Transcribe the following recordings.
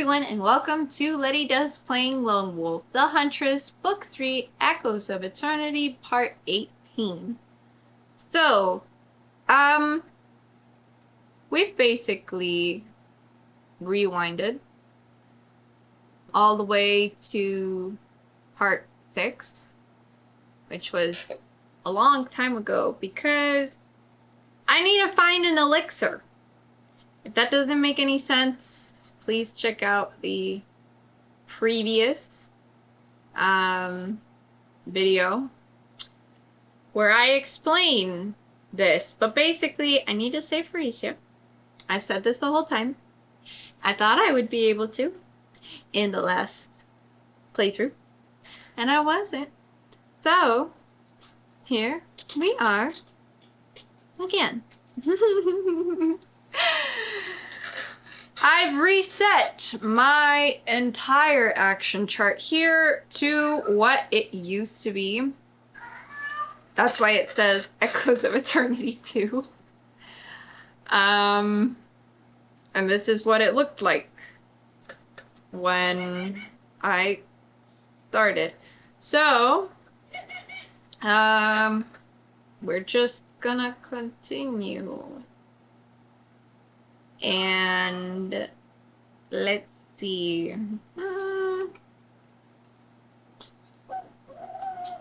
everyone, and welcome to Lety Does Playing Lone Wolf, the Huntress, Book 3, Echoes of Eternity, Part 18. So, we've basically rewinded all the way to Part 6, which was a long time ago, because I need to find an elixir. If that doesn't make any sense, please check out the previous video where I explain this. But basically, I need to save Felicia. I've said this the whole time. I thought I would be able to in the last playthrough, and I wasn't. So, here we are again. I've reset my entire action chart here to what it used to be. That's why it says Echoes of Eternity 2. And this is what it looked like when I started. So, we're just gonna continue. And let's see.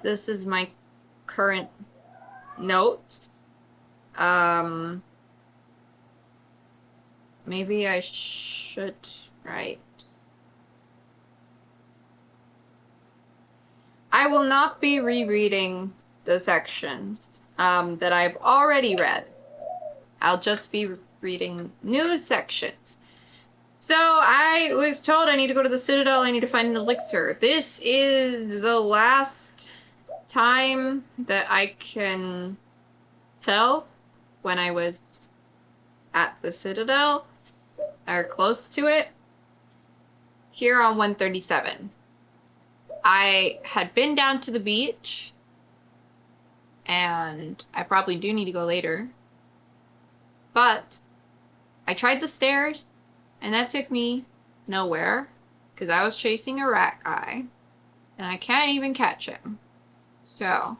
This is my current notes. Maybe I should write. I will not be rereading the sections that I've already read. I'll just be reading new sections. So I was told I need to go to the Citadel, I need to find an elixir. This is the last time that I can tell when I was at the Citadel, or close to it, here on 137. I had been down to the beach, and I probably do need to go later, but I tried the stairs, and that took me nowhere, because I was chasing a rat guy, and I can't even catch him. So,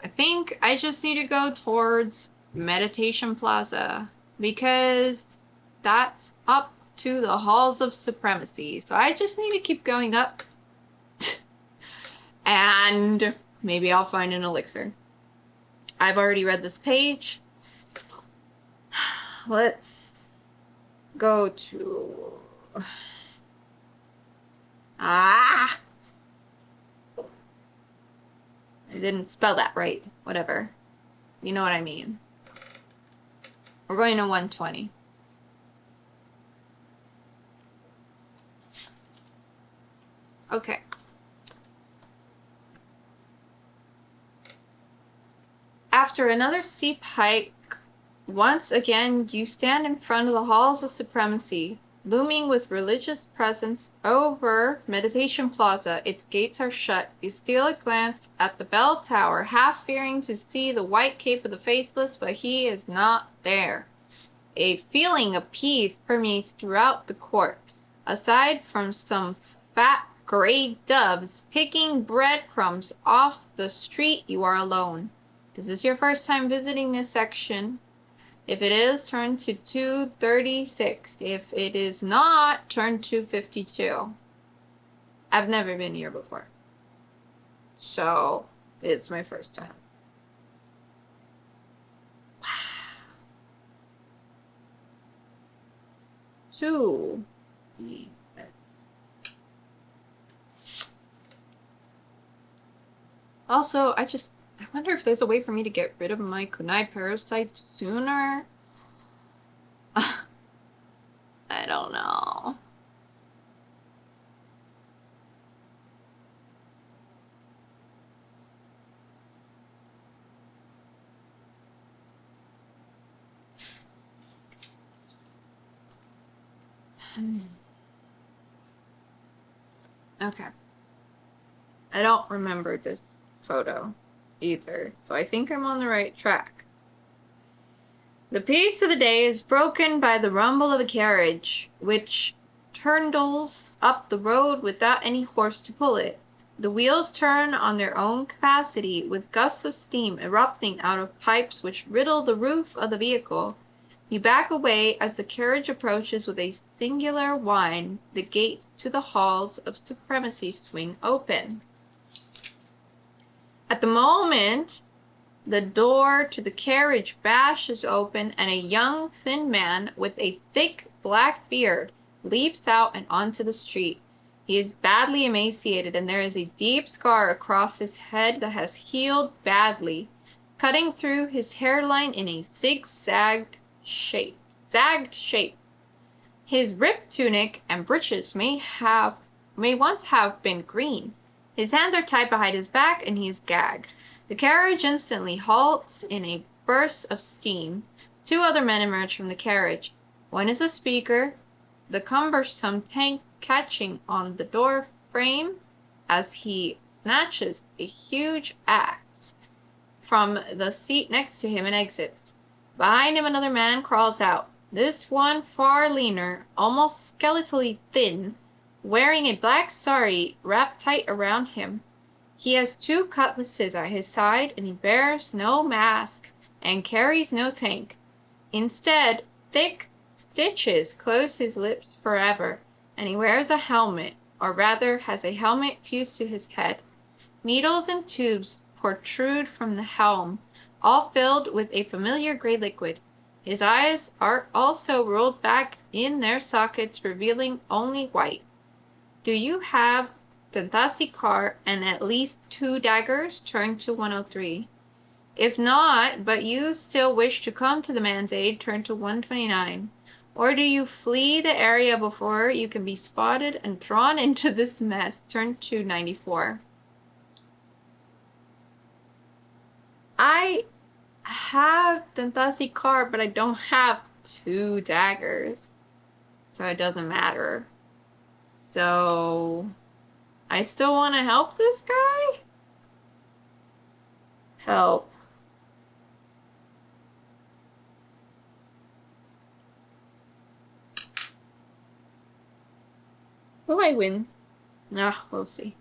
I think I just need to go towards Meditation Plaza, because that's up to the Halls of Supremacy. So I just need to keep going up, and maybe I'll find an elixir. I've already read this page. Let's go to... I didn't spell that right. Whatever. You know what I mean. We're going to 120. Okay. After another steep hike, once again, you stand in front of the Halls of Supremacy, looming with religious presence over Meditation Plaza. Its gates are shut. You steal a glance at the bell tower, half fearing to see the white cape of the Faceless, but he is not there. A feeling of peace permeates throughout the court. Aside from some fat gray doves picking breadcrumbs off the street, you are alone. Is this your first time visiting this section? If it is, turn to 236. If it is not, turn to 52. I've never been here before, so it's my first time. Wow. 236. Also, I wonder if there's a way for me to get rid of my kunai parasite sooner. I don't know. Okay. I don't remember this photo either, so I think I'm on the right track. The peace of the day is broken by the rumble of a carriage, which turndles up the road without any horse to pull it. The wheels turn on their own capacity, with gusts of steam erupting out of pipes which riddle the roof of the vehicle. You back away as the carriage approaches with a singular whine. The gates to the halls of supremacy swing open. At the moment, the door to the carriage bashes open, and a young, thin man with a thick black beard leaps out and onto the street. He is badly emaciated, and there is a deep scar across his head that has healed badly, cutting through his hairline in a zagged shape. His ripped tunic and breeches may once have been green. His hands are tied behind his back, and he is gagged. The carriage instantly halts in a burst of steam. Two other men emerge from the carriage. One is a speaker, the cumbersome tank catching on the door frame as he snatches a huge axe from the seat next to him and exits. Behind him, another man crawls out. This one far leaner, almost skeletally thin, wearing a black sari wrapped tight around him. He has two cutlasses at his side, and he bears no mask and carries no tank. Instead, thick stitches close his lips forever, and he wears a helmet, or rather has a helmet fused to his head. Needles and tubes protrude from the helm, all filled with a familiar gray liquid. His eyes are also rolled back in their sockets, revealing only white. Do you have Tentasi Car and at least 2 daggers? Turn to 103. If not, but you still wish to come to the man's aid, turn to 129. Or do you flee the area before you can be spotted and drawn into this mess? Turn to 94. I have Tentasi Car, but I don't have 2 daggers. So it doesn't matter. So I still want to help this guy? Help. Will I win? Ah, we'll see.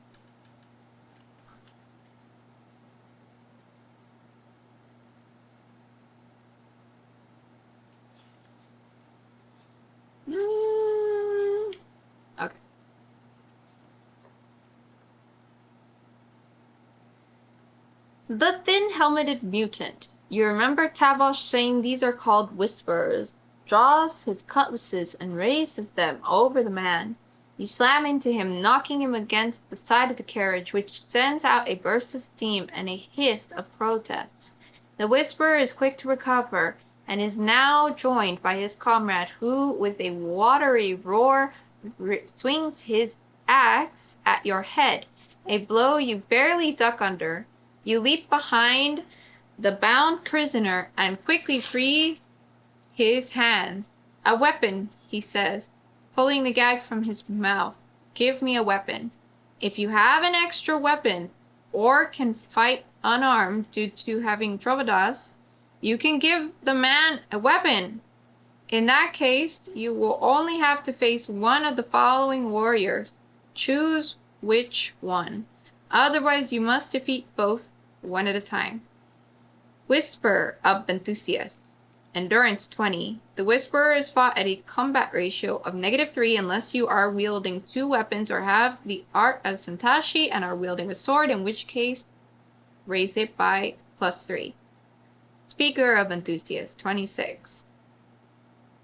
Okay. The thin-helmeted mutant. You remember Tavosh saying these are called whispers. Draws his cutlasses and raises them over the man. You slam into him, knocking him against the side of the carriage, which sends out a burst of steam and a hiss of protest. The whisperer is quick to recover, and is now joined by his comrade, who, with a watery roar, swings his axe at your head, a blow you barely duck under. You leap behind the bound prisoner and quickly free his hands. A weapon, he says, pulling the gag from his mouth. Give me a weapon. If you have an extra weapon, or can fight unarmed due to having Drovadas, you can give the man a weapon. In that case, you will only have to face one of the following warriors. Choose which one. Otherwise, you must defeat both one at a time. Whisper of Enthusiasts. Endurance 20. The Whisperer is fought at a combat ratio of -3 unless you are wielding 2 weapons or have the art of Sentashi and are wielding a sword, in which case raise it by +3. Speaker of Enthusiasts 26.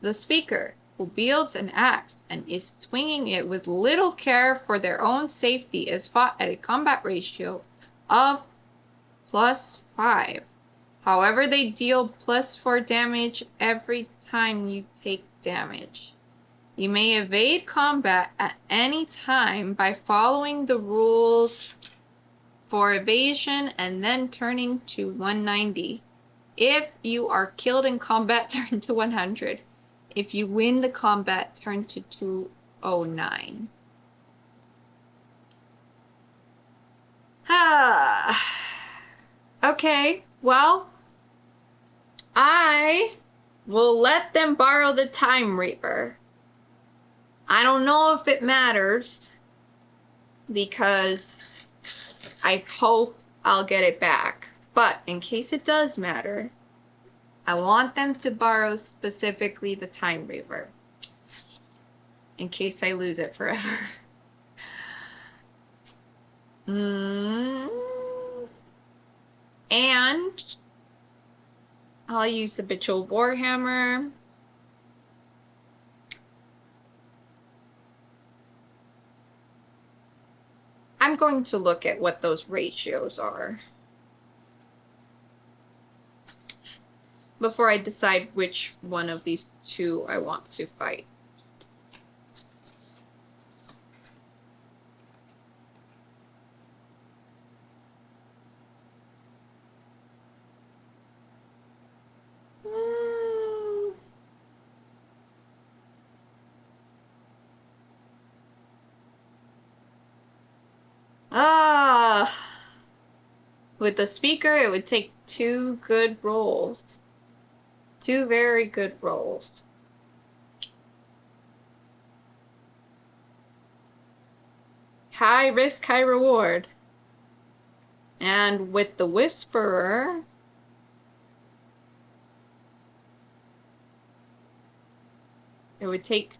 The speaker, who wields an axe and is swinging it with little care for their own safety, is fought at a combat ratio of +5. However, they deal +4 damage every time you take damage. You may evade combat at any time by following the rules for evasion and then turning to 190. If you are killed in combat, turn to 100. If you win the combat, turn to 209. Okay, well, I will let them borrow the Time Reaper. I don't know if it matters because I hope I'll get it back. But in case it does matter, I want them to borrow specifically the time reaver in case I lose it forever. And I'll use the Habitual Warhammer. I'm going to look at what those ratios are before I decide which one of these two I want to fight. With the speaker, it would take 2 good rolls. 2 very good rolls. High risk, high reward. And with the Whisperer, it would take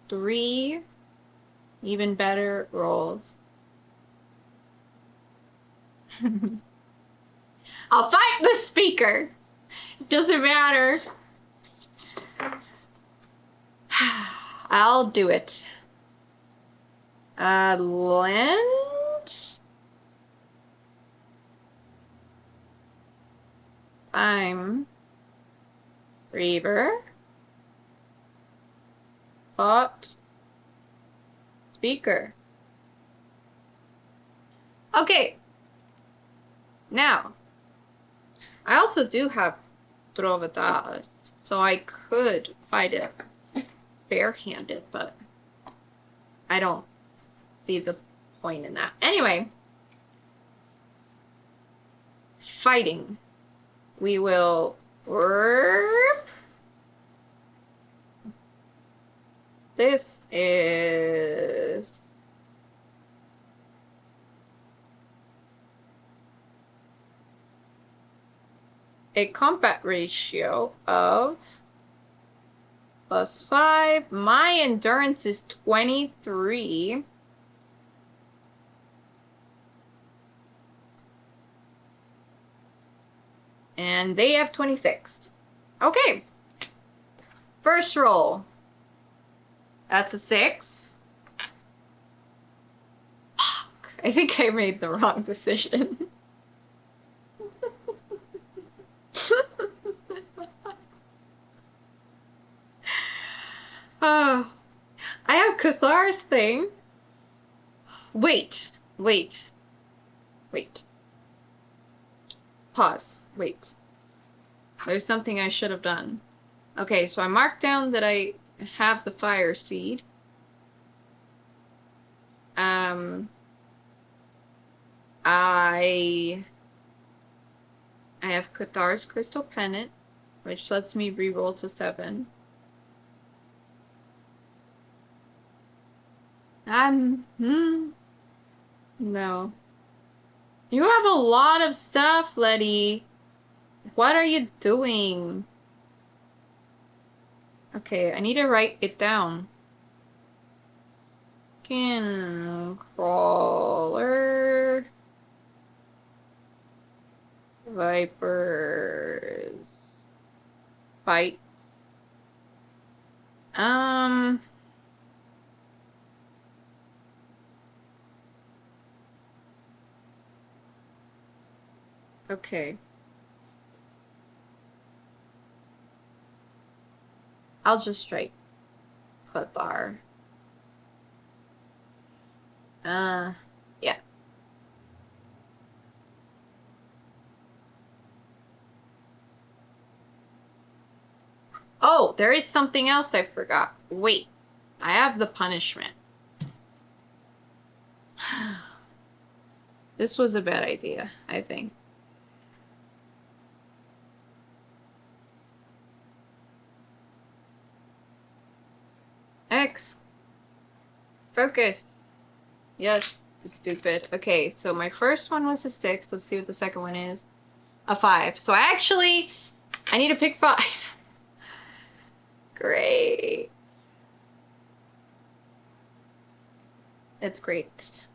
3 even better rolls. I'll fight the speaker. It doesn't matter. I'll do it. Lend? Time Reaver. Thought. Speaker. Okay. Now, I also do have Trovadas, so I could fight it barehanded, but I don't see the point in that. Anyway, fighting. We will this is a combat ratio of +5. My endurance is 23. And they have 26. Okay. First roll. That's a 6. Fuck. I think I made the wrong decision. Oh, I have Cathar's thing. Wait. Pause. Wait. There's something I should have done. Okay, so I marked down that I have the fire seed. I have Cathar's crystal pendant, which lets me reroll to 7. No. You have a lot of stuff, Lety. What are you doing? Okay, I need to write it down. Skin crawler. Vipers. Fight. Okay. I'll just write Cathar. Yeah. Oh, there is something else I forgot. Wait, I have the punishment. This was a bad idea, I think. Focus. Yes, stupid. Okay, so my first one was a 6. Let's see what the second one is. A 5. So I need to pick 5. Great. It's great.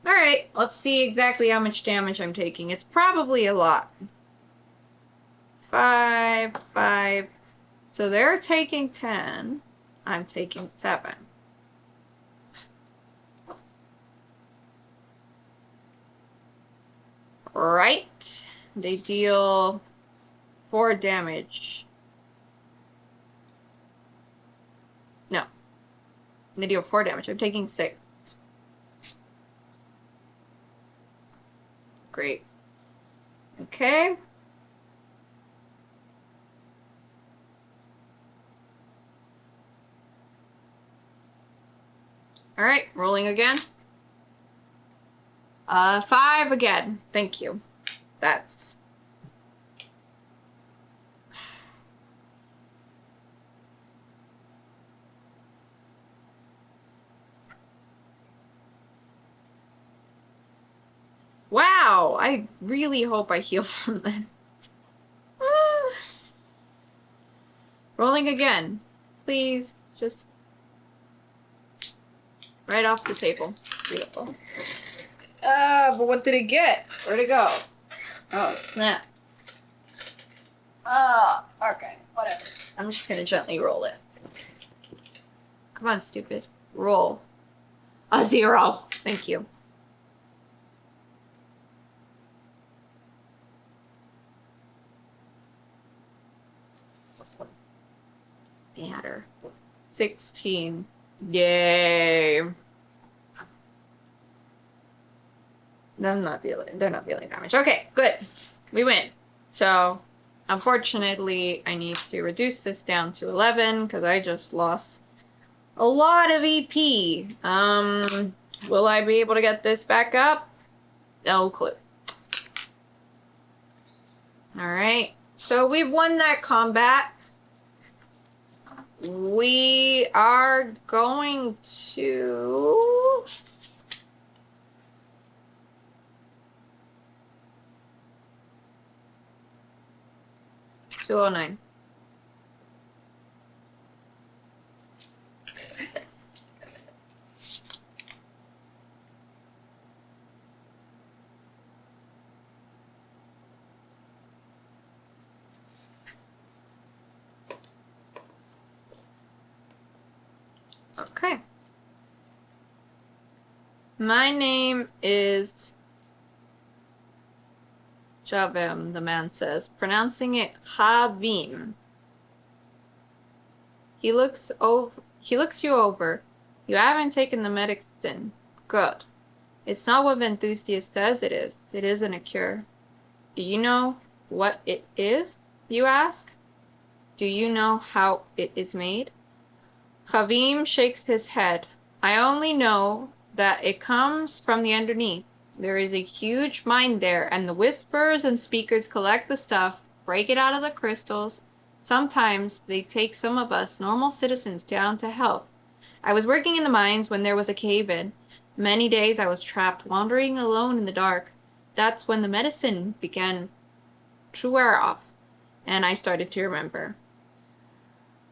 Alright, let's see exactly how much damage I'm taking. It's probably a lot. 5, 5. So they're taking 10. I'm taking 7. Right. They deal 4 damage. No. They deal 4 damage. I'm taking 6. Great. Okay. Alright, rolling again. 5 again. Thank you. That's... Wow! I really hope I heal from this. Rolling again. Please, just... right off the table. Beautiful. But what did it get? Where'd it go? Oh, snap. Okay, whatever. I'm just gonna gently roll it. Come on, stupid. Roll. A 0. Thank you. Spatter. 16. Yay. They're not dealing damage. Okay, good. We win. So, unfortunately, I need to reduce this down to 11 because I just lost a lot of EP. Will I be able to get this back up? No clue. Alright, so we've won that combat. We are going to... $209. Okay. My name is Javim, the man says, pronouncing it Javim. He looks you over. You haven't taken the medicine. Good. It's not what Enthusiast says it is. It isn't a cure. Do you know what it is, you ask? Do you know how it is made? Javim shakes his head. I only know that it comes from the underneath. There is a huge mine there, and the whispers and speakers collect the stuff, break it out of the crystals. Sometimes they take some of us normal citizens down to help. I was working in the mines when there was a cave-in. Many days I was trapped, wandering alone in the dark. That's when the medicine began to wear off, and I started to remember.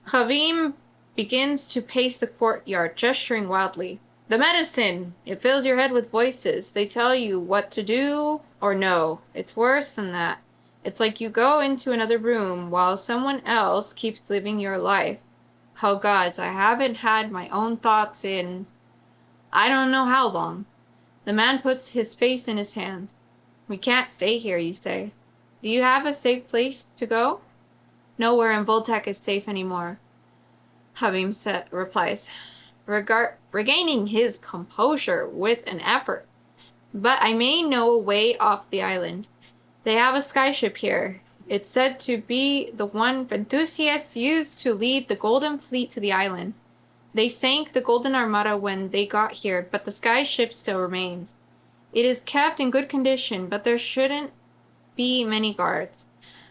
Javim begins to pace the courtyard, gesturing wildly. The medicine! It fills your head with voices. They tell you what to do or no. It's worse than that. It's like you go into another room while someone else keeps living your life. Oh gods, I haven't had my own thoughts in... I don't know how long. The man puts his face in his hands. We can't stay here, you say. Do you have a safe place to go? Nowhere in Voltac is safe anymore. Javim replies, regaining his composure with an effort. But I may know a way off the island. They have a skyship here. It's said to be the one Enthusiasts used to lead the Golden Fleet to the island. They sank the Golden Armada when they got here, but the skyship still remains. It is kept in good condition, but there shouldn't be many guards.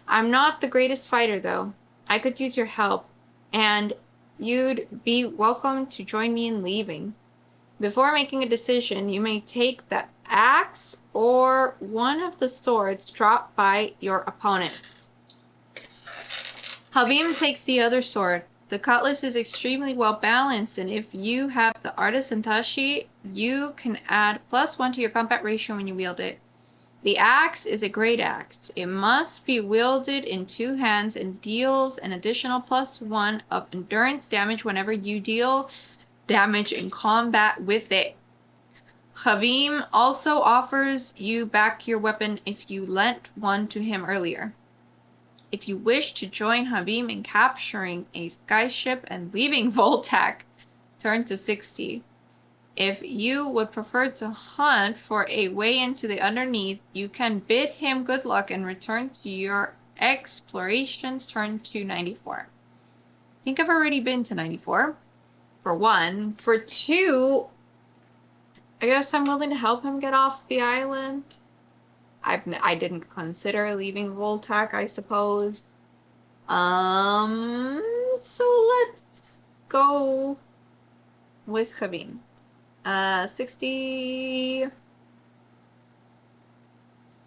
I'm not the greatest fighter, though. I could use your help, and you'd be welcome to join me in leaving. Before making a decision, you may take the axe or one of the swords dropped by your opponents. Habim takes the other sword. The cutlass is extremely well balanced, and if you have the artisan tashi, you can add +1 to your combat ratio when you wield it. The axe is a great axe. It must be wielded in 2 hands and deals an additional +1 of endurance damage whenever you deal damage in combat with it. Habim also offers you back your weapon if you lent one to him earlier. If you wish to join Habim in capturing a skyship and leaving Voltac, turn to 60. If you would prefer to hunt for a way into the underneath, you can bid him good luck and return to your explorations, turn to 94. I think I've already been to 94, for 1. For 2, I guess I'm willing to help him get off the island. I didn't consider leaving Voltac, I suppose. So let's go with Habim. 60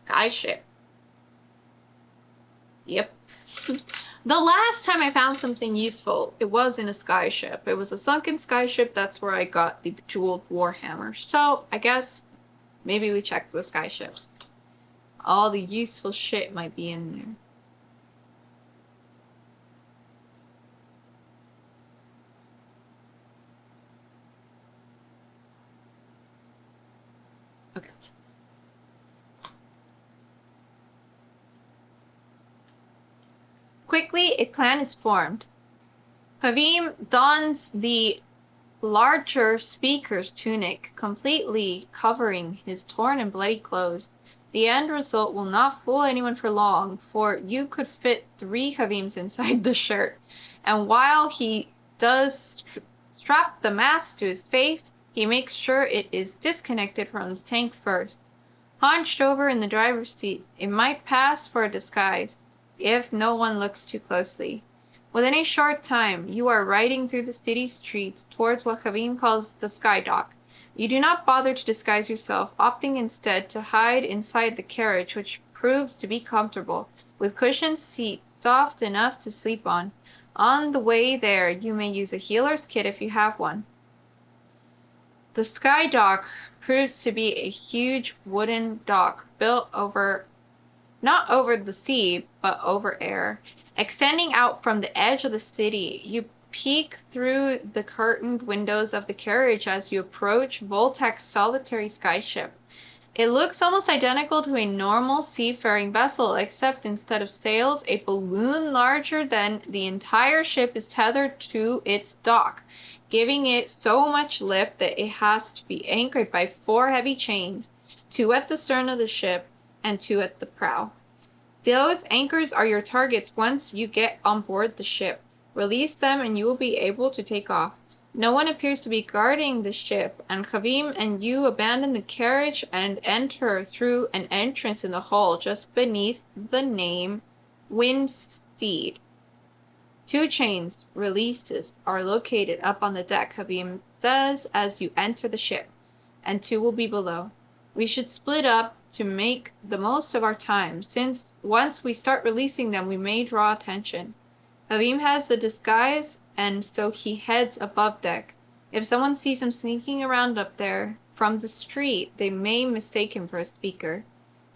skyship. Yep. The last time I found something useful, it was in a skyship. It was a sunken skyship. That's where I got the jeweled warhammer. So I guess maybe we check the skyships. All the useful shit might be in there. Okay. Quickly, a plan is formed. Habim dons the larger speaker's tunic, completely covering his torn and bloody clothes. The end result will not fool anyone for long, for you could fit 3 Habims inside the shirt. And while he does strap the mask to his face, he makes sure it is disconnected from the tank first. Hunched over in the driver's seat, it might pass for a disguise, if no one looks too closely. Within a short time, you are riding through the city streets towards what Habim calls the Sky Dock. You do not bother to disguise yourself, opting instead to hide inside the carriage, which proves to be comfortable, with cushioned seats soft enough to sleep on. On the way there, you may use a healer's kit if you have one. The Sky Dock proves to be a huge wooden dock built not over the sea, but over air. Extending out from the edge of the city, you peek through the curtained windows of the carriage as you approach Voltac's solitary skyship. It looks almost identical to a normal seafaring vessel, except instead of sails, a balloon larger than the entire ship is tethered to its dock, giving it so much lift that it has to be anchored by 4 heavy chains, 2 at the stern of the ship and 2 at the prow. Those anchors are your targets once you get on board the ship. Release them and you will be able to take off. No one appears to be guarding the ship, and Habim and you abandon the carriage and enter through an entrance in the hull just beneath the name Windsteed. 2 chains releases are located up on the deck, Habim says as you enter the ship, and 2 will be below. We should split up to make the most of our time, since once we start releasing them, we may draw attention. Habim has the disguise, and so he heads above deck. If someone sees him sneaking around up there from the street, they may mistake him for a speaker.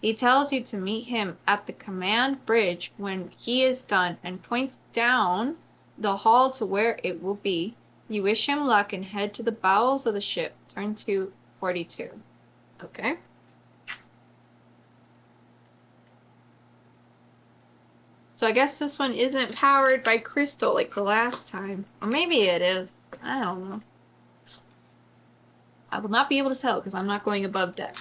He tells you to meet him at the command bridge when he is done and points down the hall to where it will be. You wish him luck and head to the bowels of the ship. Turn to 42. Okay. So I guess this one isn't powered by crystal like the last time. Or maybe it is. I don't know. I will not be able to tell because I'm not going above deck.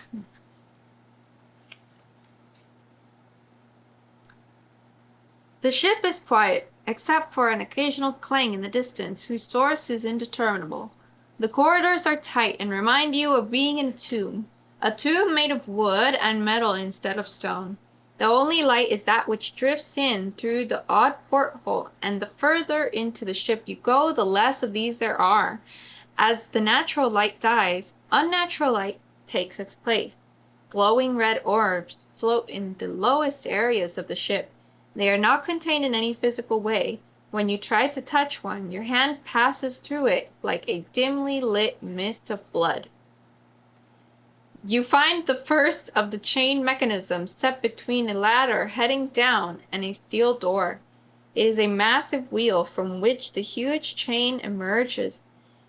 The ship is quiet, except for an occasional clang in the distance whose source is indeterminable. The corridors are tight and remind you of being in a tomb made of wood and metal instead of stone. The only light is that which drifts in through the odd porthole, and the further into the ship you go, the less of these there are. As the natural light dies, unnatural light takes its place. Glowing red orbs float in the lowest areas of the ship. They are not contained in any physical way. When you try to touch one, your hand passes through it like a dimly lit mist of blood. You find the first of the chain mechanisms set between a ladder heading down and a steel door. It is a massive wheel from which the huge chain emerges,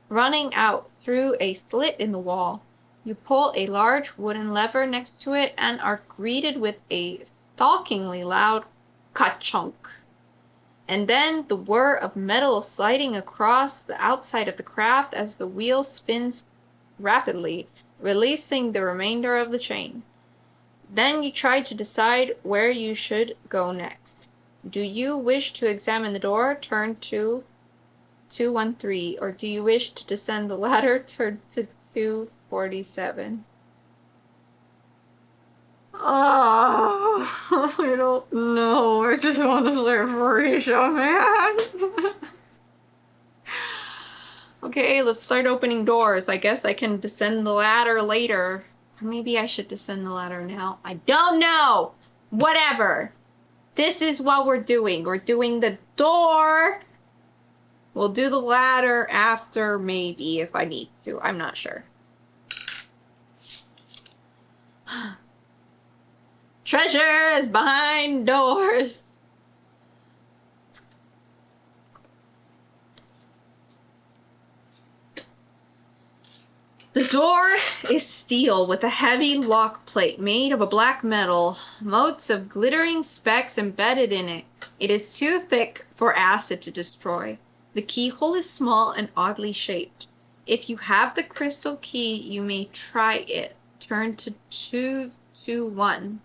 running out through a slit in the wall. You pull a large wooden lever next to it and are greeted with a stalkingly loud ka-chunk. And then the whir of metal sliding across the outside of the craft as the wheel spins rapidly, releasing the remainder of the chain. Then you try to decide where you should go next. Do you wish to examine the door? Turn to 213. Or do you wish to descend the ladder? Turn to 247. Oh, I don't know. I just want to play Marisha, man. Okay, let's start opening doors. I guess I can descend the ladder later. Maybe I should descend the ladder now. I don't know. Whatever. This is what we're doing. We're doing the door. We'll do the ladder after, maybe, if I need to. I'm not sure. Treasure is behind doors. The door is steel with a heavy lock plate made of a black metal, motes of glittering specks embedded in it. It is too thick for acid to destroy. The keyhole is small and oddly shaped. If you have the crystal key, you may try it. Turn to 221.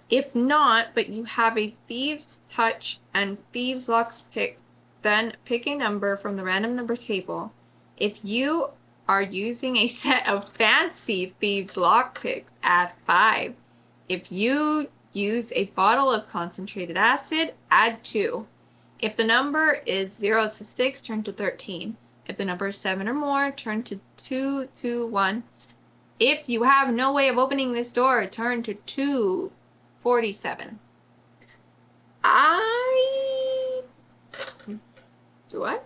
If not, but you have a thieves' touch and thieves' locks picks, then pick a number from the random number table. If you are using a set of fancy thieves' lockpicks, add 5. If you use a bottle of concentrated acid, add 2. If the number is 0 to 6, turn to 13. If the number is 7 or more, turn to 221. If you have no way of opening this door, turn to 247. Do I?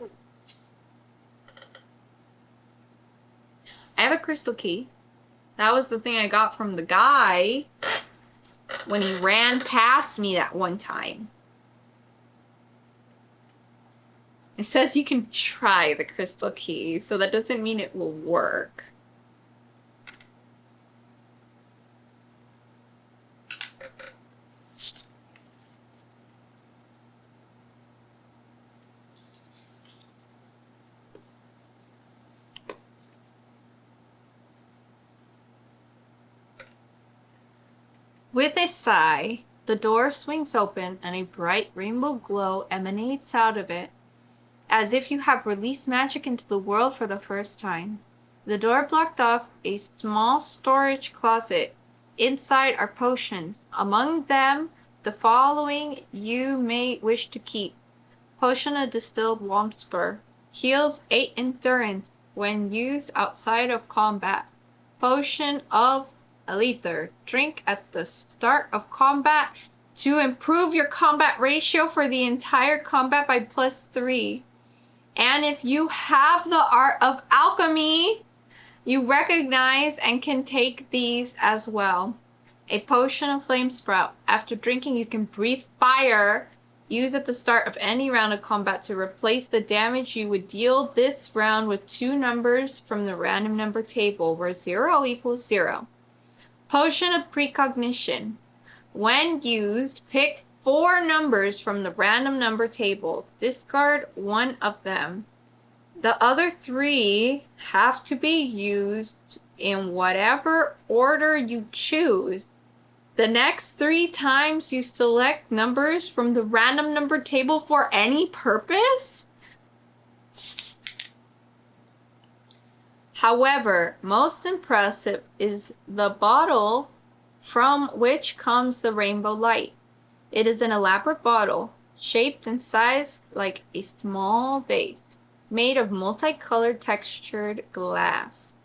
I have a crystal key. That was the thing I got from the guy when he ran past me that one time. It says you can try the crystal key, so that doesn't mean it will work. With a sigh, the door swings open and a bright rainbow glow emanates out of it, as if you have released magic into the world for the first time. The door blocked off a small storage closet. Inside are potions. Among them, the following you may wish to keep. Potion of distilled Womspur. Heals 8 endurance when used outside of combat. Potion of elixir. Drink at the start of combat to improve your combat ratio for the entire combat by +3. And if you have the art of alchemy, you recognize and can take these as well. A potion of flame sprout. After drinking, you can breathe fire. Use at the start of any round of combat to replace the damage you would deal this round with 2 numbers from the random number table, where 0 equals 0. Potion of precognition. When used, pick 4 numbers from the random number table. Discard 1 of them. The other 3 have to be used in whatever order you choose. The next 3 times you select numbers from the random number table for any purpose? However, most impressive is the bottle from which comes the rainbow light. It is an elaborate bottle, shaped and sized like a small vase. made of multicolored textured glass.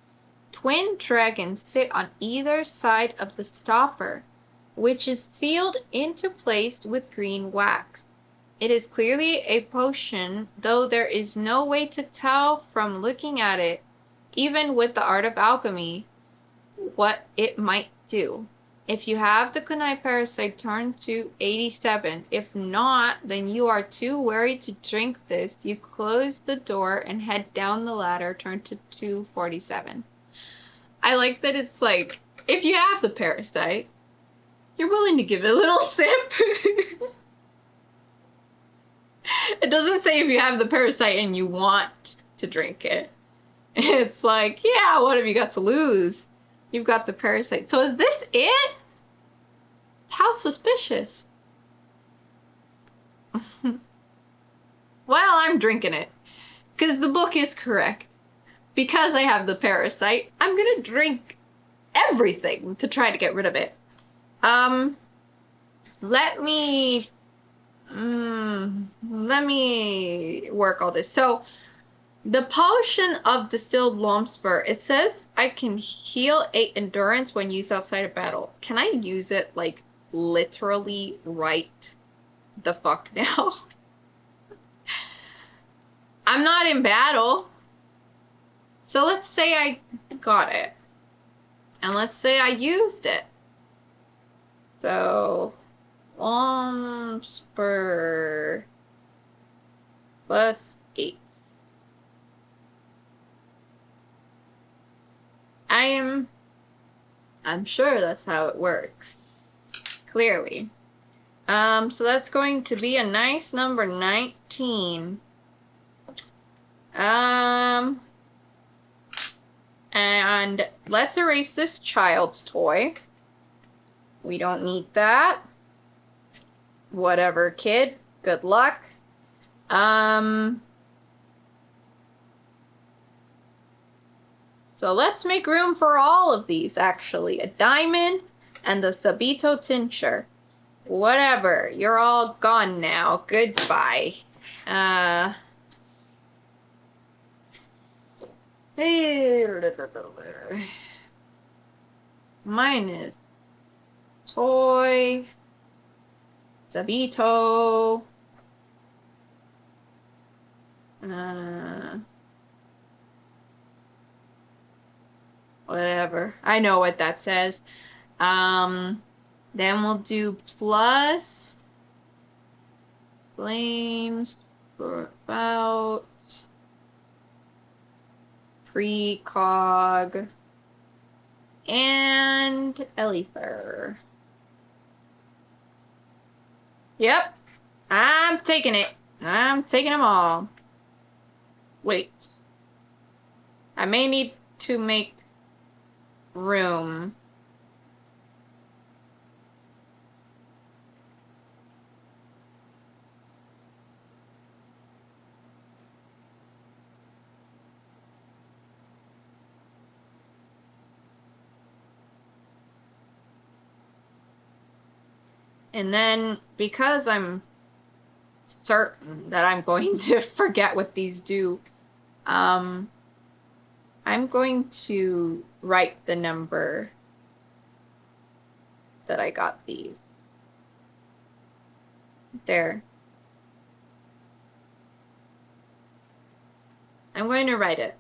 Twin dragons sit on either side of the stopper, which is sealed into place with green wax. It is clearly a potion, though there is no way to tell from looking at it, even with the art of alchemy, what it might do. If you have the kunai parasite, turn to 87. If not, then you are too wary to drink this. You close the door and head down the ladder, turn to 247. I like that it's like, if you have the parasite, you're willing to give it a little sip. It doesn't say if you have the parasite and you want to drink it. It's like, yeah, what have you got to lose? You've got the parasite. So is this it? How suspicious. Well, I'm drinking it. Because the book is correct. Because I have the parasite, I'm gonna drink everything to try to get rid of it. Let me work all this. So the potion of distilled loam spur, it says I can heal 8 endurance when used outside of battle. Can I use it like literally right the fuck now? I'm not in battle. So let's say I got it. And let's say I used it. So, loam spur plus 8. I'm sure that's how it works. Clearly. So that's going to be a nice number 19. And let's erase this child's toy. We don't need that. Whatever, kid. Good luck. So let's make room for all of these, actually. A diamond and the Sabito tincture. Whatever. You're all gone now. Goodbye. Minus toy, Sabito, whatever. I know what that says. Then we'll do plus flames for about precog and elixir. Yep, I'm taking it. I'm taking them all. Wait. I may need to make room. And then, because I'm certain that I'm going to forget what these do, I'm going to write the number that I got these. There. I'm going to write it.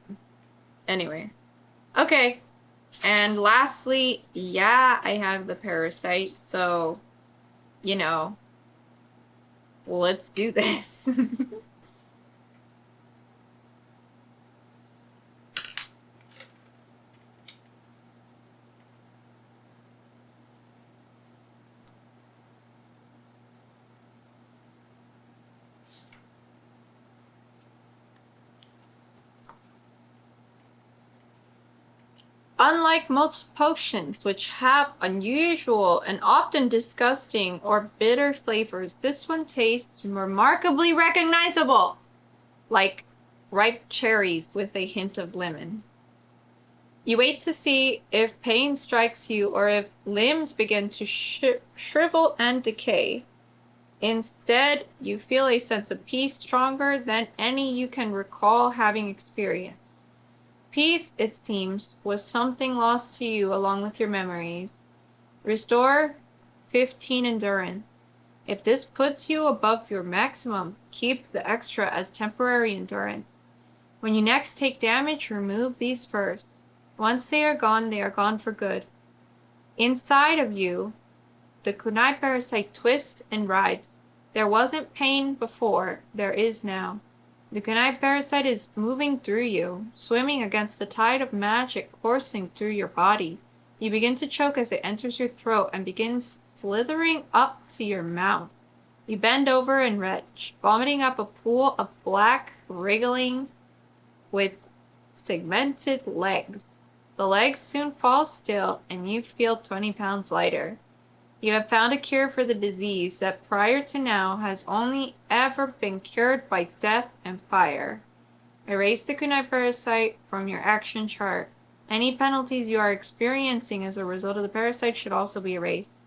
Anyway. Okay. And lastly, yeah, I have the parasite, so, you know, let's do this. Unlike most potions, which have unusual and often disgusting or bitter flavors, this one tastes remarkably recognizable, like ripe cherries with a hint of lemon. You wait to see if pain strikes you or if limbs begin to shrivel and decay. Instead, you feel a sense of peace stronger than any you can recall having experienced. Peace, it seems, was something lost to you along with your memories. Restore 15 endurance. If this puts you above your maximum, keep the extra as temporary endurance. When you next take damage, remove these first. Once they are gone for good. Inside of you, the kunai parasite twists and writhes. There wasn't pain before, there is now. The kunai parasite is moving through you, swimming against the tide of magic coursing through your body. You begin to choke as it enters your throat and begins slithering up to your mouth. You bend over and retch, vomiting up a pool of black, wriggling with segmented legs. The legs soon fall still, and you feel 20 pounds lighter. You have found a cure for the disease that prior to now has only ever been cured by death and fire. Erase the kunai parasite from your action chart. Any penalties you are experiencing as a result of the parasite should also be erased.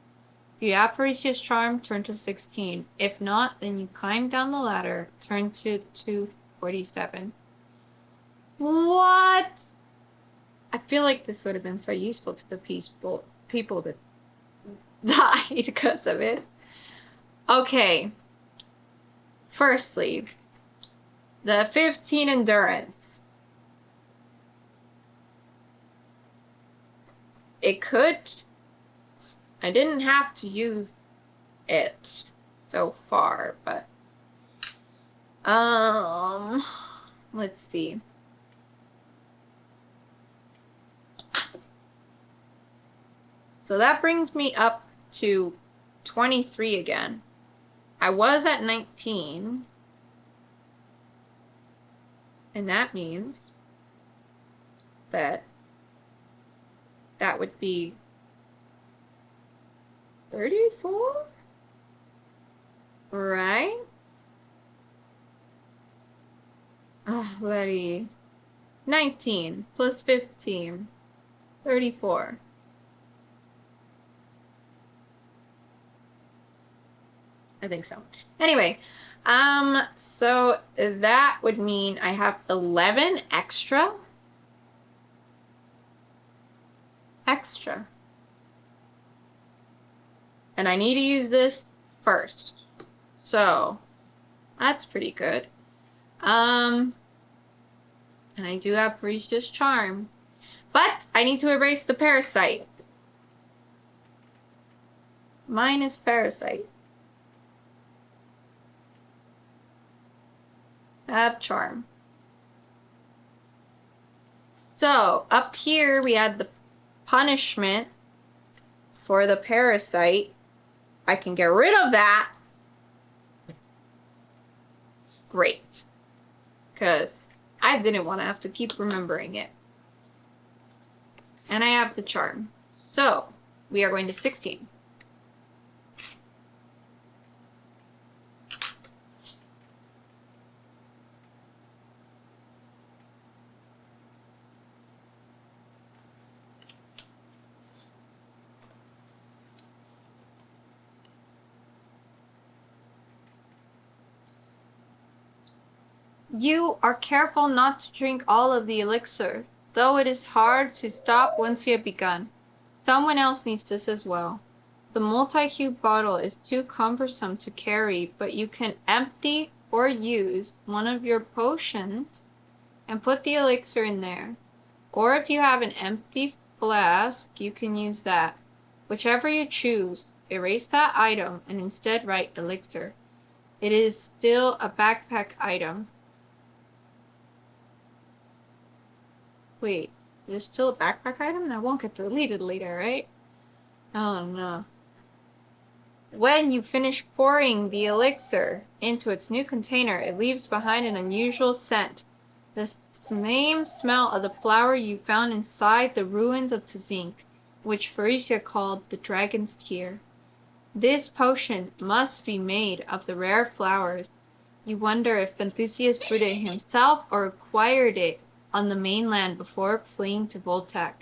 If you have Parisia's charm, turn to 16. If not, then you climb down the ladder, turn to 247. What? I feel like this would have been so useful to the peaceful people that died because of it. Okay. Firstly, the 15 endurance. It could... I didn't have to use it so far, but... let's see. So that brings me up to 23 again. I was at 19. And that means that would be 34? Right? Ah, Lety. 19 plus 15. 34. I think so. Anyway, so that would mean I have 11 extra. And I need to use this first. So, that's pretty good. And I do have Parisia's charm. But I need to erase the parasite. Minus parasite. Have charm. So, up here we had the punishment for the parasite. I can get rid of that. Great. Because I didn't want to have to keep remembering it. And I have the charm. So, we are going to 16. You are careful not to drink all of the elixir, though it is hard to stop once you have begun. Someone else needs this as well. The multi-hued bottle is too cumbersome to carry, but you can empty or use one of your potions and put the elixir in there. Or if you have an empty flask, you can use that. Whichever you choose, erase that item and instead write elixir. It is still a backpack item. Wait, there's still a backpack item? That won't get deleted later, right? Oh no. When you finish pouring the elixir into its new container, it leaves behind an unusual scent. The same smell of the flower you found inside the ruins of Tzink, which Faricia called the Dragon's Tear. This potion must be made of the rare flowers. You wonder if Enthusiast brewed it himself or acquired it on the mainland before fleeing to Voltac.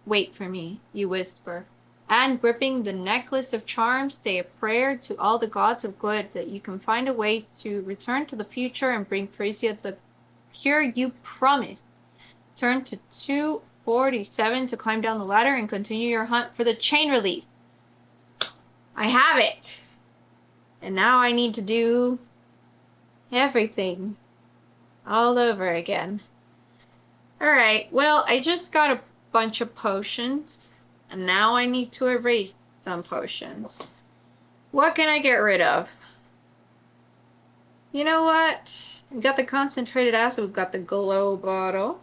Wait for me, you whisper. And gripping the necklace of charms, say a prayer to all the gods of good that you can find a way to return to the future and bring Frisia the cure you promised. Turn to 247 to climb down the ladder and continue your hunt for the chain release. I have it! And now I need to do everything all over again. Alright, well, I just got a bunch of potions. And now I need to erase some potions. What can I get rid of? You know what? We've got the concentrated acid. We've got the glow bottle.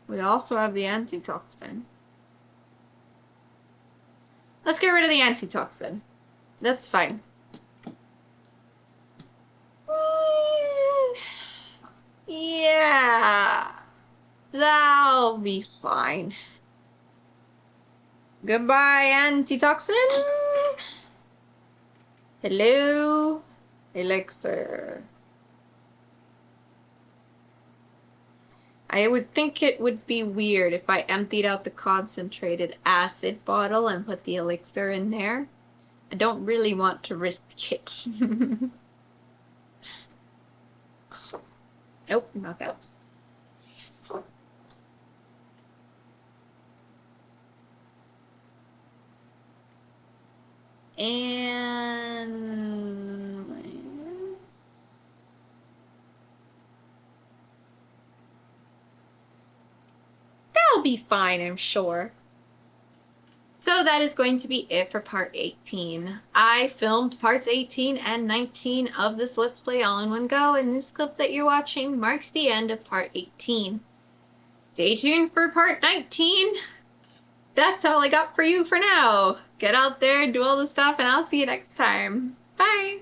We also have the antitoxin. Let's get rid of the antitoxin. That's fine. Yeah, that'll be fine. Goodbye, antitoxin. Hello, elixir. I would think it would be weird if I emptied out the concentrated acid bottle and put the elixir in there. I don't really want to risk it. Nope, not that. And that'll be fine, I'm sure. So that is going to be it for part 18. I filmed parts 18 and 19 of this Let's Play all in one go, and this clip that you're watching marks the end of part 18. Stay tuned for part 19. That's all I got for you for now. Get out there, do all the stuff, and I'll see you next time. Bye!